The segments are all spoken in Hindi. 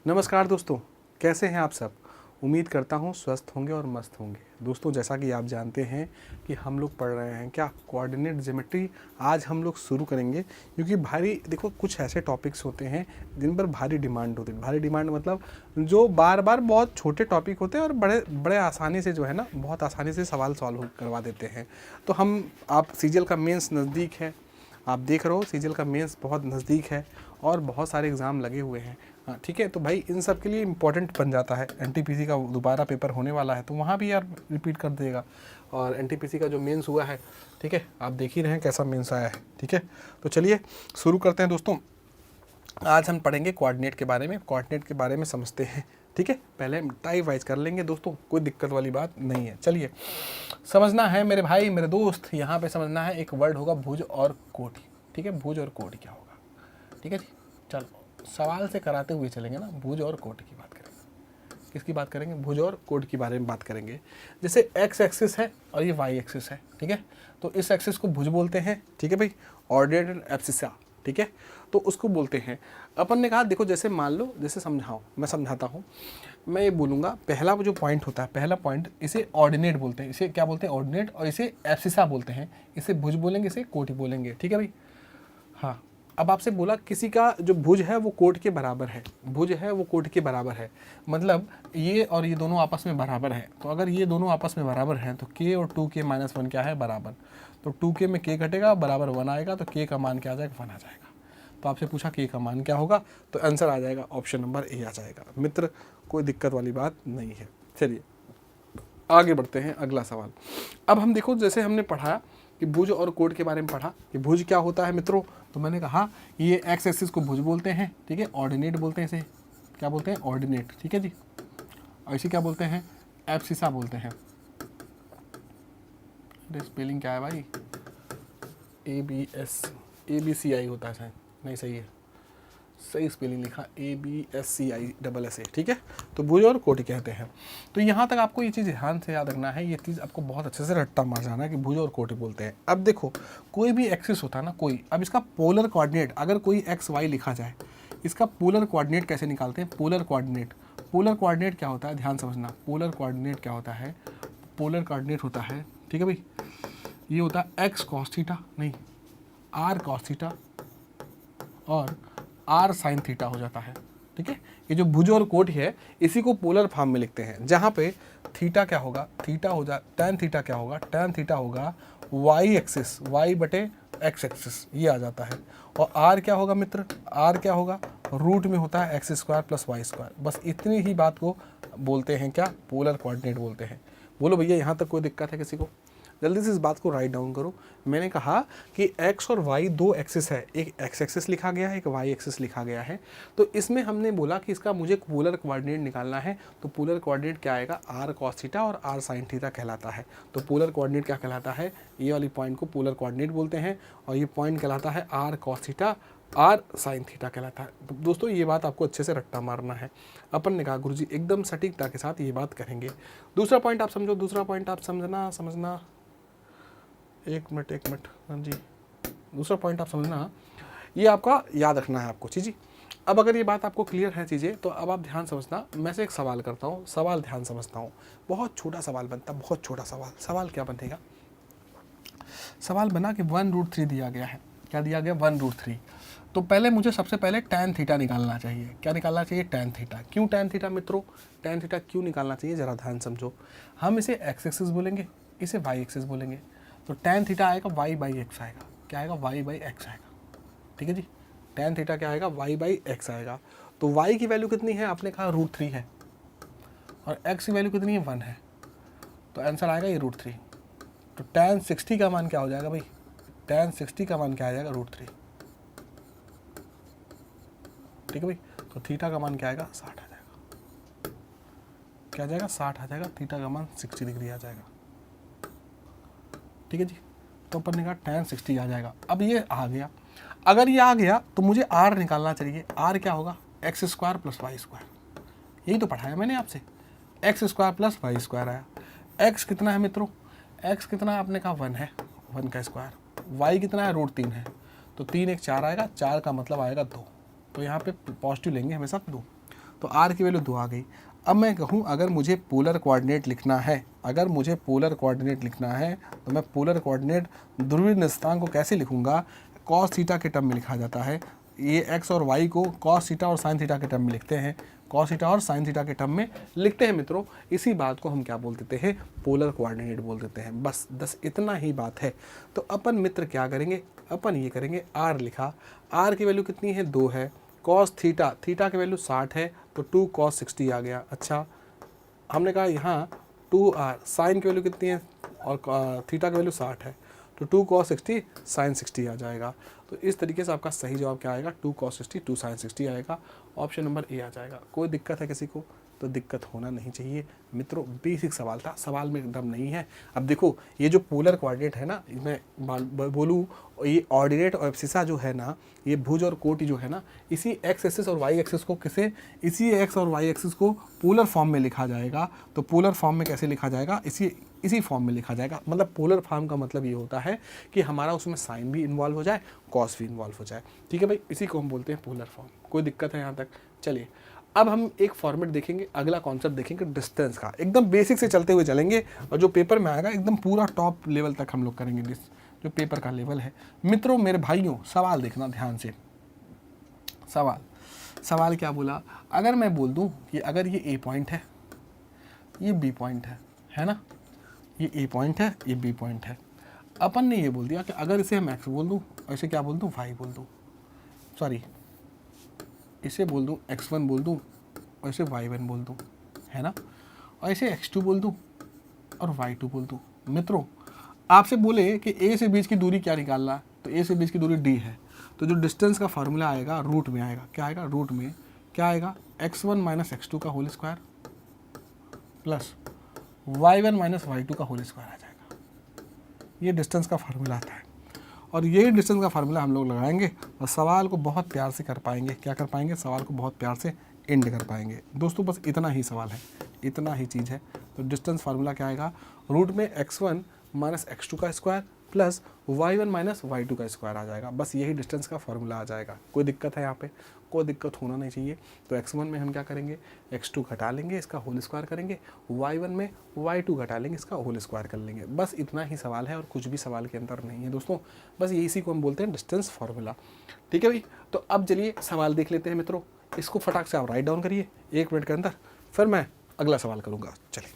नमस्कार दोस्तों, कैसे हैं आप सब। उम्मीद करता हूं स्वस्थ होंगे और मस्त होंगे। दोस्तों, जैसा कि आप जानते हैं कि हम लोग पढ़ रहे हैं क्या कोऑर्डिनेट ज्योमेट्री। आज हम लोग शुरू करेंगे क्योंकि भारी देखो कुछ ऐसे टॉपिक्स होते हैं जिन पर भारी डिमांड होती है। भारी डिमांड मतलब जो बार बार बहुत छोटे टॉपिक होते हैं और बड़े बड़े आसानी से जो है ना, बहुत आसानी से सवाल सॉल्व करवा देते हैं। तो आप सीजीएल का मेंस नज़दीक है, आप देख रहे हो सीजीएल का मेंस बहुत नज़दीक है और बहुत सारे एग्ज़ाम लगे हुए हैं। हाँ ठीक है, तो भाई इन सब के लिए इम्पोर्टेंट बन जाता है। एनटीपीसी का दोबारा पेपर होने वाला है तो वहाँ भी यार रिपीट कर देगा। और एनटीपीसी का जो मेंस हुआ है, ठीक है, आप देख ही रहे हैं कैसा मेंस आया है। ठीक है, तो चलिए शुरू करते हैं दोस्तों। आज हम पढ़ेंगे कोऑर्डिनेट के बारे में। कोऑर्डिनेट के बारे में समझते हैं, ठीक है। पहले टाइप वाइज कर लेंगे दोस्तों, कोई दिक्कत वाली बात नहीं है। चलिए, समझना है मेरे भाई मेरे दोस्त, यहाँ पे समझना है एक वर्ड होगा भुज और कोटि। ठीक है, भुज और कोटि क्या होगा, ठीक है जी। चलो सवाल से कराते हुए चलेंगे ना। भुज और कोटि की बात करेंगे। किसकी बात करेंगे? भुज और कोटि के बारे में बात करेंगे। जैसे एक्स एक्सिस है और ये वाई एक्सिस है, ठीक है। तो इस एक्सिस को भुज बोलते हैं, ठीक है भाई, ऑर्डिनेट एब्सिसा, ठीक है, तो उसको बोलते हैं। अपन ने कहा देखो, जैसे मान लो, जैसे समझाओ, मैं समझाता हूँ। मैं ये बोलूँगा, पहला जो पॉइंट होता है, पहला पॉइंट, इसे ऑर्डिनेट बोलते हैं। इसे क्या बोलते हैं? ऑर्डिनेट। और इसे एब्सिसा बोलते हैं। इसे भुज बोलेंगे, इसे कोटि बोलेंगे, ठीक है भाई। हाँ, अब आपसे बोला किसी का जो भुज है वो कोट के बराबर है, भुज है वो कोट के बराबर है, मतलब ये और ये दोनों आपस में बराबर है। तो अगर ये दोनों आपस में बराबर हैं तो k और 2k - 1 क्या है? बराबर। तो 2k में k घटेगा, बराबर 1 आएगा, तो k का मान क्या आ जाएगा? 1 आ जाएगा। तो आपसे पूछा k का मान क्या होगा, तो आंसर आ जाएगा ऑप्शन नंबर ए आ जाएगा। मित्र, कोई दिक्कत वाली बात नहीं है। चलिए आगे बढ़ते हैं, अगला सवाल। अब हम देखो, जैसे हमने पढ़ा कि भुज और कोट के बारे में पढ़ा कि भुज क्या होता है मित्रों। तो मैंने कहा ये एक्स एक्सिस को भुज बोलते हैं, ठीक है, ऑर्डिनेट बोलते हैं। इसे क्या बोलते हैं? ऑर्डिनेट, ठीक है जी। और इसे क्या बोलते हैं? एब्सिसा बोलते हैं। अरे स्पेलिंग क्या है भाई? ABCI होता है शायद, नहीं सही है, सही स्पेलिंग लिखा, ABSCI ठीक है। तो भुज और कोटि कहते हैं। तो यहाँ तक आपको ये चीज़ ध्यान से याद रखना है, ये चीज़ आपको बहुत अच्छे से रट्टा मार जाना है कि भुज और कोटि बोलते हैं। अब देखो, कोई भी एक्सिस होता है ना, कोई, अब इसका पोलर कोऑर्डिनेट, अगर कोई XY लिखा जाए, इसका पोलर कोऑर्डिनेट कैसे निकालते हैं? पोलर कोऑर्डिनेट, पोलर कोऑर्डिनेट क्या होता है, ध्यान समझना। पोलर कोऑर्डिनेट क्या होता है? पोलर कोऑर्डिनेट होता है, ठीक है भाई, ये होता है x cos थीटा, नहीं r cos थीटा और r sin थीटा हो जाता है, ठीक है। ये जो भुज और कोटि है, इसी को पोलर फॉर्म में लिखते हैं, जहाँ पे थीटा क्या होगा? थीटा हो जा tan थीटा क्या होगा? tan थीटा होगा y एक्सिस, y बटे x एक्सिस, ये आ जाता है। और r क्या होगा मित्र? r क्या होगा? रूट में होता है x² + y²। बस इतनी ही बात को बोलते हैं क्या? पोलर कोऑर्डिनेट बोलते हैं। बोलो भैया, यहाँ तक कोई दिक्कत है किसी को? जल्दी से इस बात को राइट डाउन करो। मैंने कहा कि x और y दो एक्सिस है, एक x एक्सिस लिखा गया है, एक y एक्सिस लिखा गया है। तो इसमें हमने बोला कि इसका मुझे पोलर कोऑर्डिनेट निकालना है। तो पोलर कोऑर्डिनेट क्या आएगा? r cos थीटा और r sin थीटा कहलाता है। तो पोलर कोऑर्डिनेट क्या कहलाता है? ये वाली पॉइंट को पोलर कोऑर्डिनेट बोलते हैं और ये पॉइंट कहलाता है r cos theta, r sin theta कहलाता है। तो दोस्तों ये बात आपको अच्छे से रट्टा मारना है। अपन ने कहा गुरुजी एकदम सटीकता के साथ ये बात करेंगे। दूसरा पॉइंट आप समझो, दूसरा पॉइंट आप समझना, एक मिनट हाँ जी, दूसरा पॉइंट आप समझना, ये आपका याद रखना है आपको चीज़। अब अगर ये बात आपको क्लियर है चीज़ें, तो अब आप ध्यान समझना। मैं से एक सवाल करता हूँ, सवाल ध्यान समझता हूँ। बहुत छोटा सवाल बनता है, बहुत छोटा सवाल। सवाल क्या बनेगा? सवाल बना कि 1√3 दिया गया है। क्या दिया गया? 1√3। तो पहले मुझे सबसे पहले tan थीटा निकालना चाहिए। क्या निकालना चाहिए? tan theta. क्यों tan थीटा मित्रों? tan थीटा क्यों निकालना चाहिए, ज़रा ध्यान समझो। हम इसे x एक्सिस बोलेंगे, इसे y एक्सिस बोलेंगे। तो tan थीटा आएगा y/x आएगा। क्या आएगा? y/x आएगा, ठीक है जी। tan थीटा क्या आएगा? y/x आएगा। तो y की वैल्यू कितनी है? आपने कहा √3 है और x की वैल्यू कितनी है? 1 है। तो आंसर आएगा ये √3। तो tan 60 का मान क्या हो जाएगा भाई? tan 60 का मान क्या आ जाएगा? √3, ठीक है भाई। तो थीटा का मान क्या आएगा? 60 आ जाएगा। क्या आ जाएगा? 60 आ जाएगा। थीटा का मान 60 डिग्री आ जाएगा, ठीक है जी। तो अपन ने कहा tan 60 आ जाएगा। अब ये आ गया, अगर ये आ गया तो मुझे r निकालना चाहिए। r क्या होगा? x² + y²। यही तो पढ़ाया मैंने आपसे, x² + y² आया। x कितना है मित्रों? x कितना है? आपने कहा 1 है, 1 का स्क्वायर। y कितना है? √3 है। तो 3 1 4 आएगा, 4 का मतलब आएगा 2। तो यहाँ पे पॉजिटिव लेंगे हमेशा 2। तो आर की वैल्यू 2 आ गई। अब मैं कहूँ अगर मुझे पोलर कोऑर्डिनेट लिखना है, अगर मुझे पोलर कोऑर्डिनेट लिखना है तो मैं पोलर कोऑर्डिनेट ध्रुवीय निर्देशांक को कैसे लिखूंगा? कॉस थीटा के टर्म में लिखा जाता है। ये एक्स और वाई को कॉस थीटा और साइन थीटा के टर्म में लिखते हैं, कॉस थीटा और साइन थीटा के टर्म में लिखते हैं मित्रों। इसी बात को हम क्या बोल देते हैं? पोलर कोऑर्डिनेट बोल देते हैं। बस इतना ही बात है। तो अपन मित्र क्या करेंगे? अपन ये करेंगे, आर लिखा, आर की वैल्यू कितनी है? 2 है। कॉस थीटा, थीटा की वैल्यू 60 है तो 2 कॉस 60 आ गया। अच्छा, हमने कहा यहाँ 2r, साइन की वैल्यू कितनी है और थीटा की वैल्यू 60 है तो 2 cos 60 साइन 60 आ जाएगा। तो इस तरीके से आपका सही जवाब क्या आएगा? 2 cos 60 2 साइन 60 आएगा। ऑप्शन नंबर ए आ जाएगा। कोई दिक्कत है किसी को? तो दिक्कत होना नहीं चाहिए मित्रों, बेसिक सवाल था, सवाल में दम नहीं है। अब देखो ये जो पोलर कोऑर्डिनेट है ना, मैं बोलूँ ये ऑर्डिनेट और एब्सिसा जो है ना, ये भुज और कोटि जो है ना, इसी एक्स एक्सिस और वाई एक्सिस को किसे, इसी एक्स और वाई एक्सिस को पोलर फॉर्म में लिखा जाएगा। तो पोलर फॉर्म में कैसे लिखा जाएगा? इसी फॉर्म में लिखा जाएगा। मतलब पोलर फॉर्म का मतलब ये होता है कि हमारा उसमें साइन भी इन्वॉल्व हो जाए, कॉस भी इन्वॉल्व हो जाए। ठीक है भाई, इसी को हम बोलते हैं पोलर फॉर्म। कोई दिक्कत है यहाँ तक? चलिए अब हम एक फॉर्मेट देखेंगे, अगला कॉन्सेप्ट देखेंगे डिस्टेंस का। एकदम बेसिक से चलते हुए चलेंगे और जो पेपर में आएगा एकदम पूरा टॉप लेवल तक हम लोग करेंगे, जो पेपर का लेवल है। मित्रों मेरे भाइयों, सवाल देखना ध्यान से। सवाल क्या बोला? अगर मैं बोल दूं कि अगर ये ए पॉइंट है, ये बी पॉइंट है ना, ये ए पॉइंट है, ये बी पॉइंट है। अपन ने ये बोल दिया कि अगर इसे हम एक्स बोल दूं और इसे क्या बोल दूं? वाई बोल दूं, सॉरी इसे बोल दूं x1 बोल दूं और इसे y1 बोल दूं, है ना, और इसे x2 बोल दूं और y2 बोल दूं। मित्रों आपसे बोले कि a से बीच की दूरी क्या निकालना है, तो a से बीच की दूरी d है। तो जो डिस्टेंस का फार्मूला आएगा रूट में आएगा, क्या आएगा? रूट में क्या आएगा? x1 माइनस x2 का whole square plus y1 minus y2 का होल स्क्वायर आ जाएगा। ये डिस्टेंस का फार्मूला आता है और यही डिस्टेंस का फार्मूला हम लोग लगाएंगे और सवाल को बहुत प्यार से कर पाएंगे। क्या कर पाएंगे? सवाल को बहुत प्यार से एंड कर पाएंगे। दोस्तों बस इतना ही सवाल है, इतना ही चीज़ है। तो डिस्टेंस फार्मूला क्या आएगा? रूट में x1 माइनस x2 का square plus y1 minus y2 का स्क्वायर आ जाएगा। बस यही डिस्टेंस का फार्मूला आ जाएगा। कोई दिक्कत है यहाँ पे? कोई दिक्कत होना नहीं चाहिए। तो x1 में हम क्या करेंगे? x2 घटा लेंगे, इसका होल स्क्वायर करेंगे, y1 में y2 घटा लेंगे, इसका होल स्क्वायर कर लेंगे। बस इतना ही सवाल है और कुछ भी सवाल के अंदर नहीं है दोस्तों। बस इसी को हम बोलते हैं डिस्टेंस फार्मूला। ठीक है भाई, तो अब चलिए सवाल देख लेते हैं मित्रों। इसको फटाक से आप राइट डाउन करिए 1 मिनट के अंदर, फिर मैं अगला सवाल करूँगा। चलिए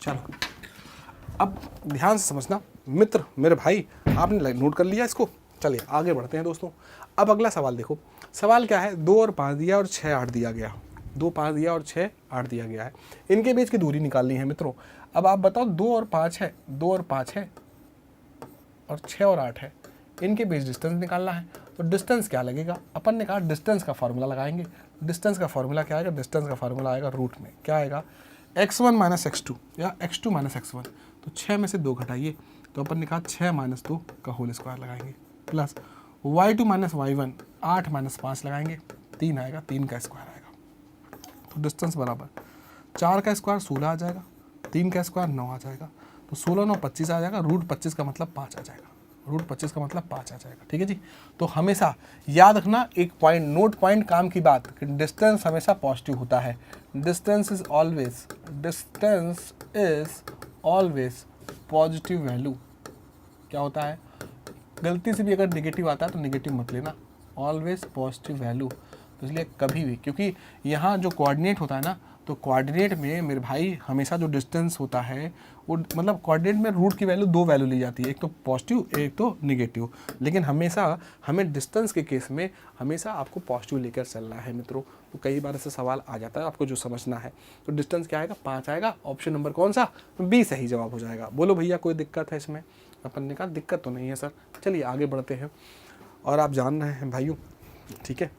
चलो अब ध्यान से समझना मित्र, मेरे भाई, आपने नोट कर लिया इसको। चलिए आगे बढ़ते हैं दोस्तों। अब अगला सवाल देखो। सवाल क्या है? 2 और 5 दिया और 6 8 दिया गया। 2 5 दिया और 6 8 दिया गया है। इनके बीच की दूरी निकालनी है मित्रों। अब आप बताओ 2 और 5 है, 2 और 5 है और 6 और 8 है, इनके बीच डिस्टेंस निकालना है। तो डिस्टेंस क्या लगेगा? अपन ने कहा डिस्टेंस का फार्मूला लगाएंगे। डिस्टेंस का फार्मूला क्या आएगा? डिस्टेंस का फार्मूला आएगा रूट में क्या आएगा? x1 माइनस x2 या x2 माइनस x1। तो 6 में से 2 घटाइए, तो अपन ने कहा 6 माइनस 2 का होल स्क्वायर लगाएंगे plus y2 minus y1 8 minus 5 लगाएंगे, 3 आएगा, 3 का स्क्वायर आएगा। तो डिस्टेंस बराबर 4 का स्क्वायर 16 आ जाएगा, 3 का स्क्वायर 9 आ जाएगा। तो 16 9 25 आ जाएगा, रूट 25 का मतलब 5 आ जाएगा। रूट 25 का मतलब 5 आ जाएगा। ठीक है जी। तो हमेशा याद रखना एक पॉइंट, नोट पॉइंट काम की बात, कि डिस्टेंस हमेशा पॉजिटिव होता है। Distance is always positive value. क्या होता है? गलती से भी अगर नेगेटिव आता है तो नेगेटिव मत लेना, ऑलवेज पॉजिटिव वैल्यू। तो इसलिए कभी भी, क्योंकि यहाँ जो कोऑर्डिनेट होता है ना, तो कोऑर्डिनेट में मेरे भाई हमेशा जो डिस्टेंस होता है वो, मतलब कोऑर्डिनेट में रूट की वैल्यू 2 वैल्यू ली जाती है, एक तो पॉजिटिव एक तो नेगेटिव। लेकिन हमेशा हमें डिस्टेंस के केस में हमेशा आपको पॉजिटिव लेकर चलना है मित्रों। तो कई बार ऐसा सवाल आ जाता है, आपको जो समझना है। तो डिस्टेंस क्या आएगा? 5 आएगा। ऑप्शन नंबर कौन सा? बी सही जवाब हो जाएगा। बोलो भैया कोई दिक्कत है इसमें? अपन ने कहा दिक्कत तो नहीं है सर। चलिए आगे बढ़ते हैं। और आप जान रहे हैं भाइयों, ठीक है,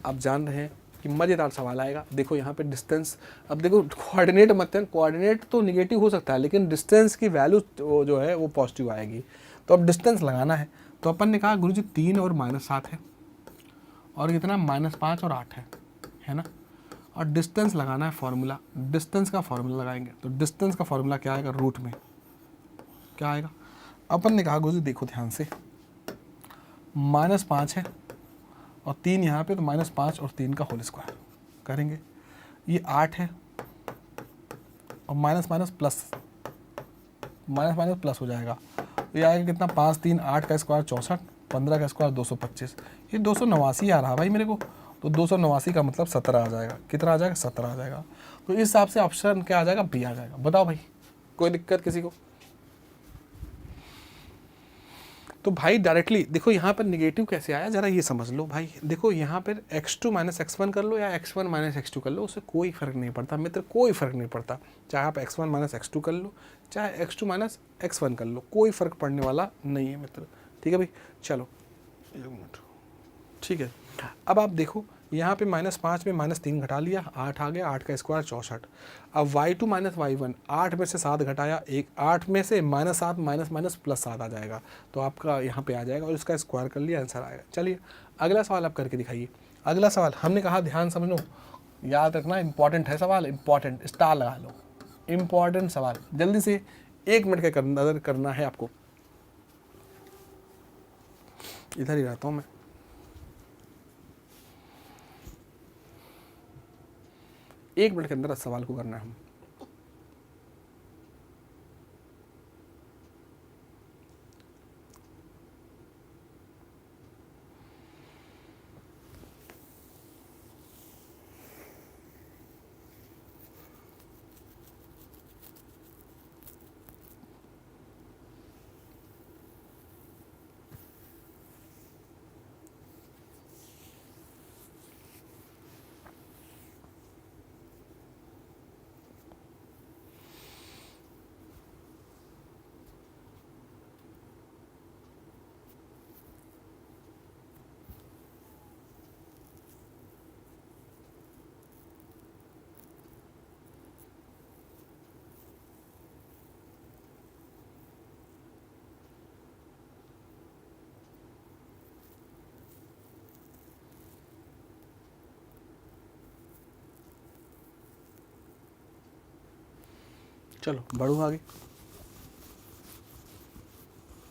आप जान रहे हैं कि मज़ेदार सवाल आएगा। देखो यहाँ पे डिस्टेंस, अब देखो कोऑर्डिनेट मत है, कोऑर्डिनेट तो निगेटिव हो सकता है लेकिन डिस्टेंस की वैल्यू जो है वो पॉजिटिव आएगी। तो अब डिस्टेंस लगाना है। तो अपन ने कहा गुरुजी 3 और -7 है और कितना? -5 और 8 है ना। और डिस्टेंस लगाना है फॉर्मूला, डिस्टेंस का फॉर्मूला लगाएंगे। तो डिस्टेंस का फॉर्मूला क्या आएगा, रूट में क्या आएगा, अपन ने कहा गुरुजी देखो ध्यान से, -5 है और 3 यहाँ पे, तो -5 और 3 का होल स्क्वायर करेंगे, ये 8 है और माइनस माइनस प्लस हो जाएगा, तो ये आएगा कितना, 5 3 8 का स्क्वायर 64, 15 का स्क्वायर 225, ये 289 आ रहा भाई मेरे को, तो 289 का मतलब 17 आ जाएगा। कितना आ जाएगा, 17 आ जाएगा। तो इस हिसाब से ऑप्शन क्या आ जाएगा, बी आ जाएगा। बताओ भाई, कोई दिक्कत किसी को? तो भाई डायरेक्टली देखो यहाँ पर निगेटिव कैसे आया, जरा ये समझ लो भाई। देखो यहाँ पर x2 - x1 कर लो या x1 - x2 कर लो, उससे कोई फ़र्क नहीं पड़ता मित्र, कोई फ़र्क नहीं पड़ता। चाहे आप x1 - x2 कर लो, चाहे x2 - x1 कर लो, कोई फ़र्क पड़ने वाला नहीं है मित्र। ठीक है भाई, चलो 1 मिनट, ठीक है। अब आप देखो यहाँ पे -5 में -3 घटा लिया, 8 आ गया, 8 का स्क्वायर 64। अब y2 - y1, 8 में से 7 घटाया, 8 में से -7 माइनस +7 आ जाएगा, तो आपका यहाँ पे आ जाएगा और इसका स्क्वायर कर लिया, आंसर आएगा। चलिए अगला सवाल आप करके दिखाइए। अगला सवाल हमने कहा ध्यान समझो, याद रखना, इंपॉर्टेंट है सवाल, इंपॉर्टेंट, स्टार लगा लो, इंपॉर्टेंट सवाल, जल्दी से 1 मिनट के अंदर करना है आपको। इधर ही रहता हूँ मैं। एक मिनट के अंदर इस सवाल को करना है हम। चलो बढ़ो आगे,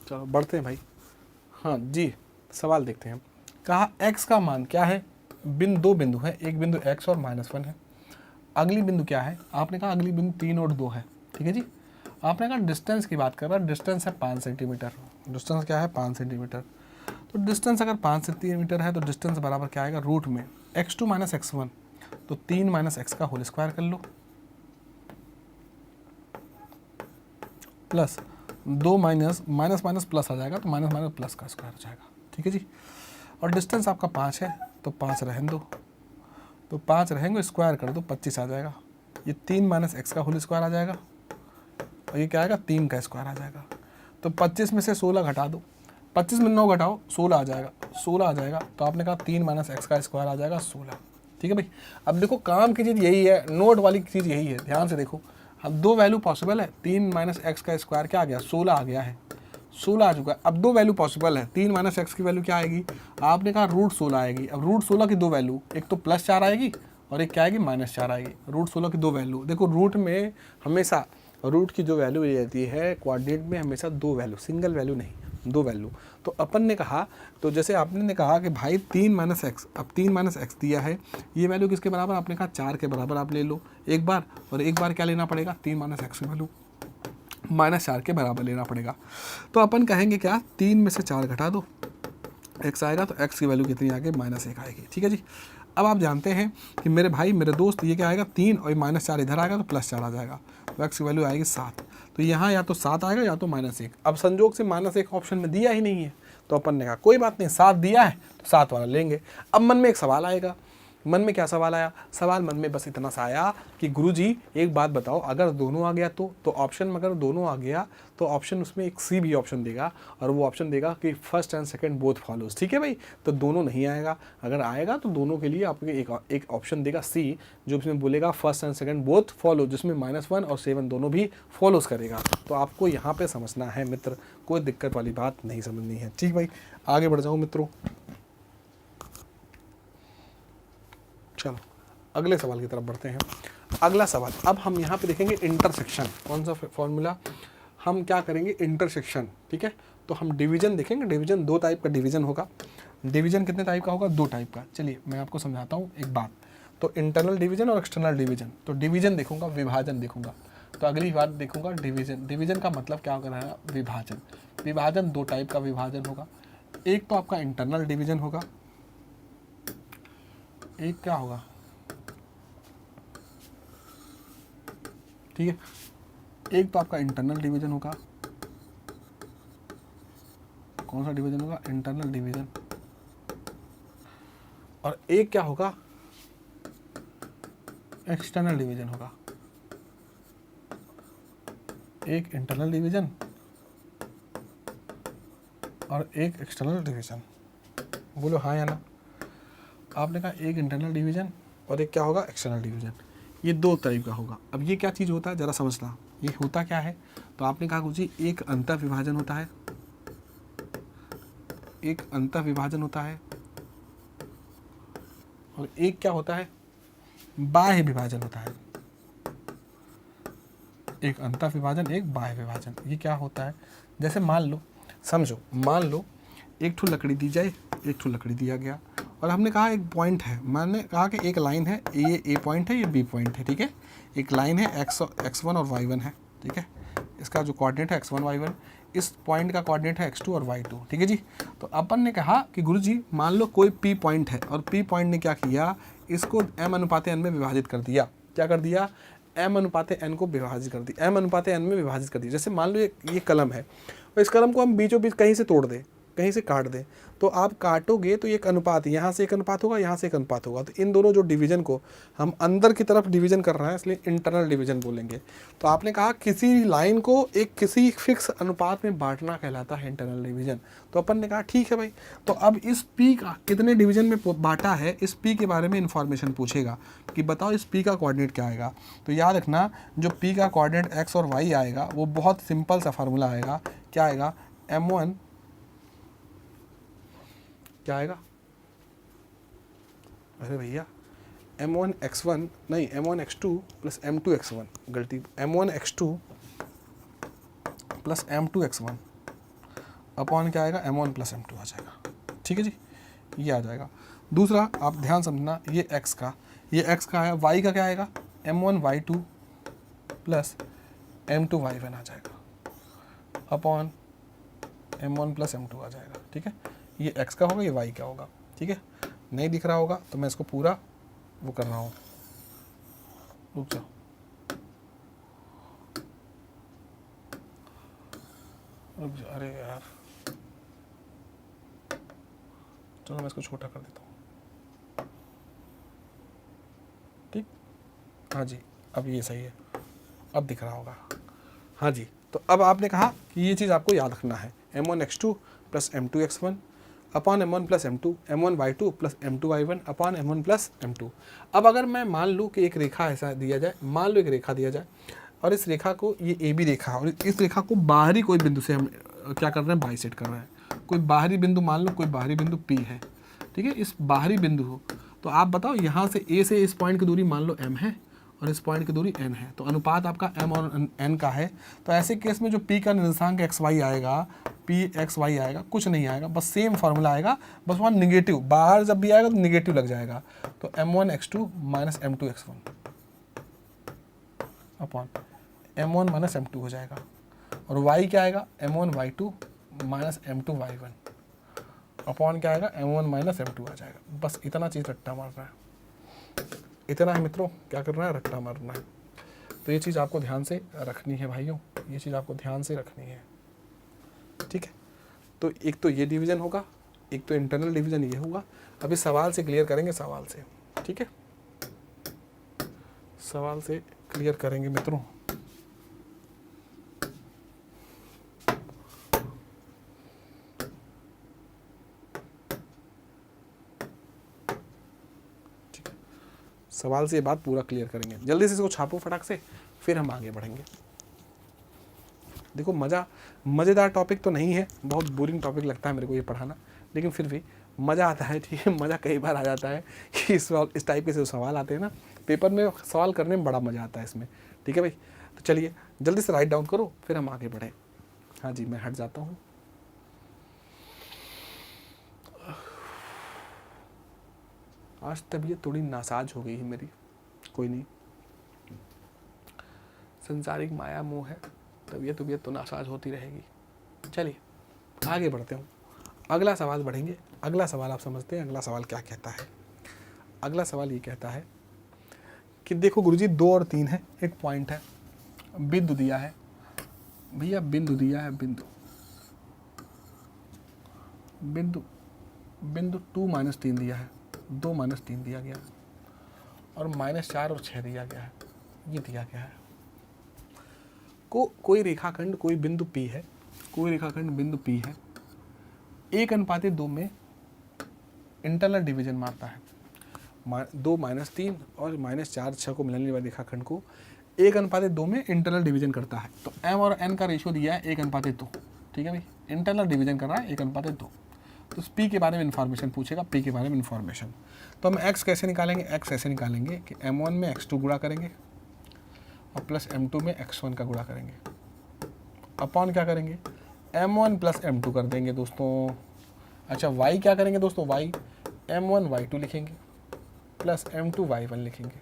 चलो बढ़ते हैं भाई। हाँ जी, सवाल देखते हैं। कहा x का मान क्या है, दो बिंदु है, एक बिंदु x और -1 है। अगली बिंदु क्या है, आपने कहा अगली बिंदु 3 और 2 है। ठीक है जी, आपने कहा डिस्टेंस की बात कर रहा है, डिस्टेंस है 5 सेंटीमीटर। डिस्टेंस क्या है, 5 सेंटीमीटर। तो डिस्टेंस अगर 5 सेंटीमीटर है तो डिस्टेंस बराबर क्या आएगा, रूट में x2 - x1, तो 3 - x का होल स्क्वायर कर लो, प्लस 2 माइनस प्लस आ जाएगा, तो माइनस प्लस का स्क्वायर हो जाएगा। ठीक है जी, और डिस्टेंस आपका 5 है, तो 5 रहने दो, तो 5 रहेंगे, स्क्वायर कर दो, 25 आ जाएगा। ये 3 - x का होल स्क्वायर आ जाएगा, और ये क्या आएगा, 3 का स्क्वायर आ जाएगा। तो 25 में से 16 घटा दो, 25 में 9 घटाओ, 16 आ जाएगा, 16 आ जाएगा। तो आपने कहा 3 - x का स्क्वायर आ जाएगा 16। ठीक है भाई, अब देखो काम की चीज़ यही है, नोट वाली चीज़ यही है, ध्यान से देखो। अब 2 वैल्यू पॉसिबल है, 3 - x का स्क्वायर क्या आ गया, 16 आ गया है, 16 आ चुका है। अब 2 वैल्यू पॉसिबल है, 3 - x की वैल्यू क्या आएगी, आपने कहा √16 आएगी। अब √16 की 2 वैल्यू, एक तो +4 आएगी और एक क्या आएगी, -4 आएगी। √16 की 2 वैल्यू, देखो रूट में हमेशा, रूट की जो वैल्यू रहती है कोऑर्डिनेट में, हमेशा 2 वैल्यू, सिंगल वैल्यू नहीं, 2 वैल्यू। तो अपन ने कहा, तो जैसे आपने ने कहा कि भाई 3 - x, अब 3 - x दिया है, ये वैल्यू किसके बराबर, आपने कहा 4 के बराबर आप ले लो एक बार, और एक बार क्या लेना पड़ेगा, 3 - x की वैल्यू -4 के बराबर लेना पड़ेगा। तो अपन कहेंगे क्या, 3 में से 4 घटा दो, x आएगा, तो x की वैल्यू कितनी आएगी, -1 आएगी। ठीक है जी, अब आप जानते हैं कि मेरे भाई मेरे दोस्त, ये क्या आएगा 3 और -4 इधर आएगा, तो +4 आ जाएगा, तो x की वैल्यू आएगी 7। तो यहाँ या तो 7 आएगा या तो -1। अब संजोग से -1 ऑप्शन में दिया ही नहीं है, तो अपन ने कहा कोई बात नहीं, 7 दिया है तो 7 वाला लेंगे। अब मन में एक सवाल आएगा, मन में क्या सवाल आया, सवाल मन में बस इतना सा आया कि गुरुजी एक बात बताओ, अगर दोनों आ गया तो ऑप्शन में अगर दोनों आ गया तो ऑप्शन उसमें एक सी भी ऑप्शन देगा, और वो ऑप्शन देगा कि first and second both follows. ठीक है भाई, तो दोनों नहीं आएगा, अगर आएगा तो दोनों के लिए आपको एक ऑप्शन देगा सी, जो उसमें बोलेगा first and second both follow, जिसमें -1 और 7 दोनों भी फॉलोज करेगा। तो आपको यहाँ पर समझना है मित्र, कोई दिक्कत वाली बात नहीं समझनी है। ठीक भाई, आगे बढ़ जाऊँ मित्रों, चलो अगले सवाल की तरफ बढ़ते हैं। अगला सवाल, अब हम यहाँ पे देखेंगे इंटरसेक्शन। कौन सा फॉर्मूला? हम क्या करेंगे? इंटरसेक्शन। ठीक है, तो हम डिवीजन देखेंगे। डिवीजन 2 टाइप का डिवीजन होगा। डिवीजन कितने टाइप का होगा? 2 टाइप का। चलिए मैं आपको समझाता हूँ एक बात। तो इंटरनल डिवीजन और एक्सटर्नल डिवीजन। तो डिवीजन देखूंगा, विभाजन देखूंगा। तो अगली बार देखूंगा डिवीजन। डिवीजन का मतलब क्या होगा? विभाजन। विभाजन 2 टाइप का विभाजन होगा। एक तो आपका इंटरनल डिवीजन होगा, एक क्या होगा? ठीक है, एक तो आपका इंटरनल डिवीजन होगा। कौन सा डिवीजन होगा? Internal division. और एक क्या होगा? एक्सटर्नल डिवीजन होगा। एक इंटरनल डिवीजन और एक एक्सटर्नल डिवीजन। बोलो हाँ या ना। आपने कहा एक इंटरनल डिवीजन और एक क्या होगा? External division. ये 2 टाइप का होगा। अब ये क्या चीज़ होता है, ज़रा समझना। ये होता क्या है? तो आपने कहा जी एक अंतर विभाजन होता है, एक अंतर विभाजन होता है, और एक क्या होता है? बाह्य विभाजन होता है। एक अंतर विभाजन, एक बाह्य विभाजन। ये क्या होता है? जैसे मान लो, समझो, मान लो एक ठो लकड़ी दी जाए, एक ठो लकड़ी दिया गया, और हमने कहा एक पॉइंट है। मैंने कहा कि एक लाइन है, ये ए पॉइंट है, ये बी पॉइंट है। ठीक है, एक लाइन है, x1 और y1 है। ठीक है, इसका जो कोऑर्डिनेट है x1 y1, इस पॉइंट का कोऑर्डिनेट है x2 और y2। ठीक है जी। तो अपन ने कहा कि गुरुजी मान लो कोई p पॉइंट है, और p पॉइंट ने क्या किया? इसको m/n में विभाजित कर दिया। क्या कर दिया? m/n को विभाजित कर दिया, m/n में विभाजित कर दिया। जैसे मान लो ये कलम है, और इस कलम को हम बीचों बीच कहीं से तोड़ दें, कहीं से काट दें, तो आप काटोगे तो ये एक अनुपात, यहाँ से एक अनुपात होगा, यहाँ से एक अनुपात होगा। तो इन दोनों जो डिवीजन को हम अंदर की तरफ डिवीजन कर रहे हैं, इसलिए इंटरनल डिवीजन बोलेंगे। तो आपने कहा किसी लाइन को एक किसी फिक्स अनुपात में बांटना कहलाता है इंटरनल डिवीजन। तो अपन ने कहा ठीक है भाई, तो अब इस पी का कितने डिवीजन में बांटा है, इस पी के बारे में इंफॉर्मेशन पूछेगा कि बताओ इस पी का कोऑर्डिनेट क्या आएगा। तो याद रखना, जो पी का कोऑर्डिनेट एक्स और वाई आएगा वो बहुत सिंपल सा फार्मूला आएगा। क्या आएगा? m1 क्या आएगा? अरे भैया m1 x1 नहीं, m1 x2 plus m2 x1, गलती, m1 x2 plus m2 x1 upon क्या आएगा? m1 प्लस m2 आ जाएगा। ठीक है जी, ये आ जाएगा। दूसरा आप ध्यान समझना, ये x का, ये x का है, y का क्या आएगा? m1 y2 plus m2 y1 आ जाएगा अपॉन m1 प्लस m2 आ जाएगा। ठीक है, ये x का होगा, ये y का होगा। ठीक है, नहीं दिख रहा होगा तो मैं इसको पूरा वो कर रहा हूँ, रुक जाओ, रुक जाओ, अरे यार, चलो मैं इसको छोटा कर देता हूँ। ठीक, हाँ जी, अब ये सही है, अब दिख रहा होगा। हाँ जी, तो अब आपने कहा कि ये चीज़ आपको याद रखना है, m1 x2 plus m2 x1 upon m1 plus m2, m1 y2 plus m2 y1 upon m1 plus m2। अब अगर मैं मान लूँ कि एक रेखा ऐसा दिया जाए, मान लो एक रेखा दिया जाए, और इस रेखा को, ये ए बी रेखा, और इस रेखा को बाहरी कोई बिंदु से हम क्या कर रहे हैं? बाइसेट कर रहे हैं। कोई बाहरी बिंदु, मान लो कोई बाहरी बिंदु P है। ठीक है, इस बाहरी बिंदु हो, तो आप बताओ यहाँ से A से इस पॉइंट की दूरी मान लो m है, और इस पॉइंट की दूरी n है, तो अनुपात आपका m और n का है। तो ऐसे केस में जो p का निर्देशांक xy आएगा, pxy आएगा, कुछ नहीं आएगा, बस सेम फार्मूला आएगा, बस वहाँ निगेटिव, बाहर जब भी आएगा तो निगेटिव लग जाएगा। तो m1 x2 minus m2 x1 upon m1 minus m2 हो जाएगा, और y क्या आएगा? m1 y2 minus m2 y1 upon क्या आएगा? m1 माइनस m2 आ जाएगा। बस इतना चीज़ रट्टा मारना है, इतना है मित्रों, क्या करना है? रट्टा मारना है। तो ये चीज़ आपको ध्यान से रखनी है भाइयों, ये चीज़ आपको ध्यान से रखनी है। ठीक है, तो एक तो ये डिवीज़न होगा, एक तो इंटरनल डिवीज़न ये होगा। अभी सवाल से क्लियर करेंगे, सवाल से। ठीक है, सवाल से क्लियर करेंगे मित्रों। सवाल से ये बात पूरा क्लियर करेंगे, जल्दी से इसको छापो फटाक से, फिर हम आगे बढ़ेंगे। देखो मज़ेदार टॉपिक तो नहीं है, बहुत बोरिंग टॉपिक लगता है मेरे को ये पढ़ाना, लेकिन फिर भी मज़ा आता है, ठीक है, मज़ा कई बार आ जाता है कि इस टाइप के जो सवाल आते हैं ना पेपर में, सवाल करने में बड़ा मज़ा आता है इसमें, ठीक है भाई। तो चलिए जल्दी से राइट डाउन करो, फिर हम आगे बढ़ें। हाँ जी, मैं हट जाता हूँ। आज तबीयत थोड़ी नासाज हो गई है मेरी, कोई नहीं, संसारिक माया मोह है, तबीयत तो नासाज होती रहेगी। चलिए आगे बढ़ते हूँ, अगला सवाल बढ़ेंगे। अगला सवाल आप समझते हैं, अगला सवाल क्या कहता है। अगला सवाल ये कहता है कि देखो गुरुजी 2 और 3 है, एक पॉइंट है, बिंदु दिया है भैया, बिंदु दिया है, बिंदु 2 - 3 दिया है, 2 - 3 दिया गया, और -4 और 6 दिया गया है, ये दिया गया है। कोई रेखाखंड, कोई बिंदु P है, कोई रेखाखंड बिंदु P है, 1:2 में इंटरनल डिवीजन मारता है। 2 - 3 और -4 6 को मिलाने वाले रेखाखंड को 1:2 में इंटरनल डिवीजन करता है। तो m और n का रेशियो दिया है 1:2, ठीक है भाई, इंटरनल डिवीजन कर रहा है 1:2। तो P के बारे में इन्फॉर्मेशन पूछेगा, P के बारे में इन्फॉर्मेशन। तो हम x कैसे निकालेंगे, x ऐसे निकालेंगे कि m1 में x2 गुणा करेंगे और प्लस m2 में x1 का गुणा करेंगे, अपॉन क्या करेंगे, m1 प्लस m2 कर देंगे दोस्तों। अच्छा y क्या करेंगे दोस्तों, y m1 y2 लिखेंगे प्लस m2 y1 लिखेंगे,